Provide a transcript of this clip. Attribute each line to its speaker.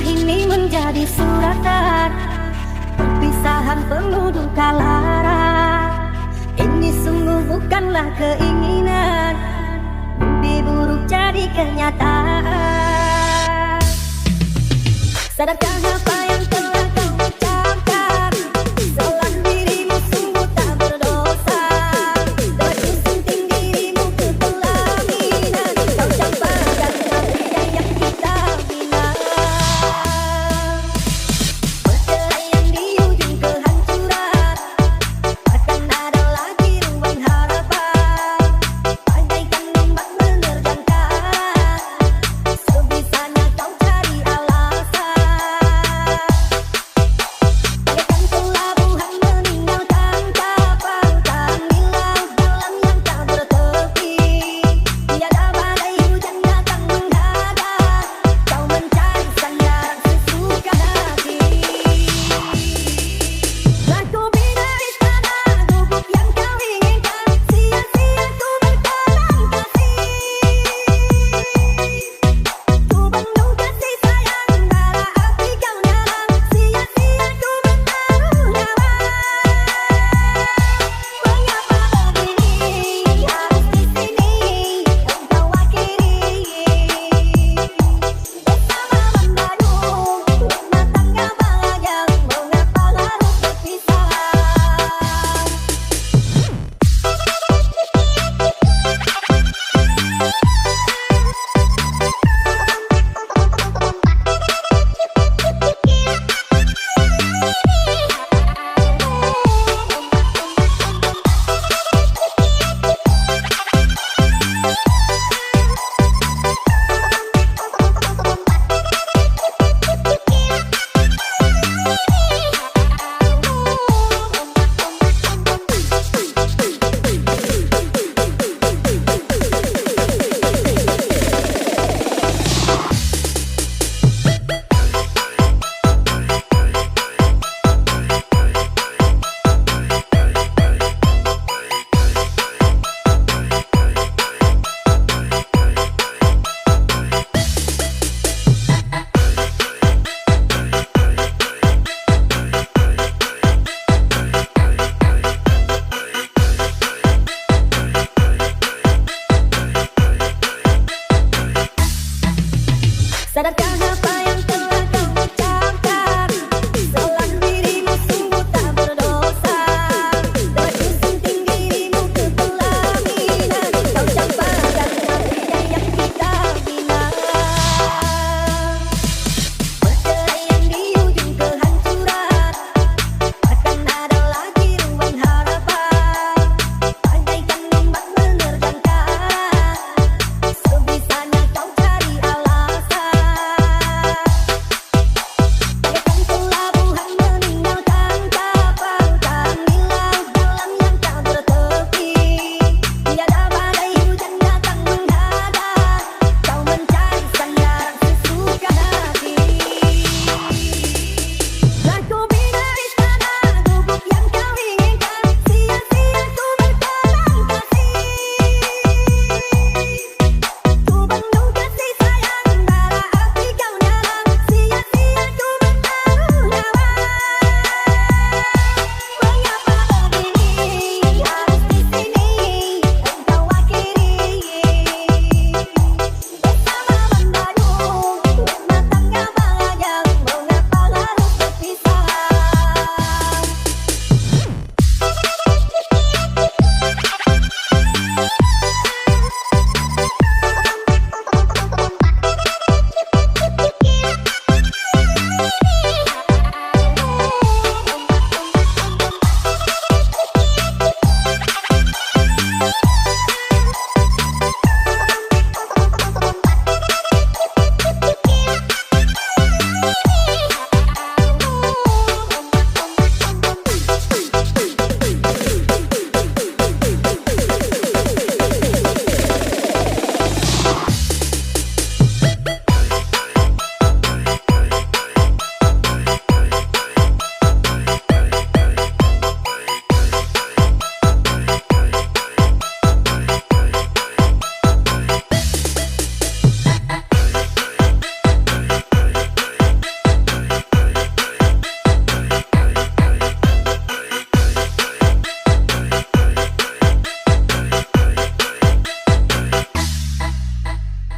Speaker 1: ini menjadi suratan, perpisahan penuh duka lara. Ini sungguh bukanlah keinginan, mimpi buruk jadi kenyataan. Sadarkah apa yang telah kau ucapkan? Seolah dirimu sungguh tak berdosa. Telah kusunting dirimu ke pelaminan. Kau campakkan hati yang kita bina. Perceraian di ujung kehancuran, takkan ada lagi ruang harapan. Bagaikan ombak menerjangkan, sebisanya kau cari alasan. Bagaikan pelabuhan meninggalkan kapal, tak hilang dalam yang tak bertepi. Tiada badai hujan datang menghadang, kau mencari sandaran sesuka hati. Telah ku bina istana gubuk yang kau inginkan, sia-sia ku berjalan kasih. Ku bandung kasih sayang, bara api kau nyala, sia-sia ku bertaruh nyawa. Mengapa begini, harus di sini engkau akhiri. Bersama membadung rumah tangga bahagia, mengapa harus berpisah? Sadarkah apa yang telah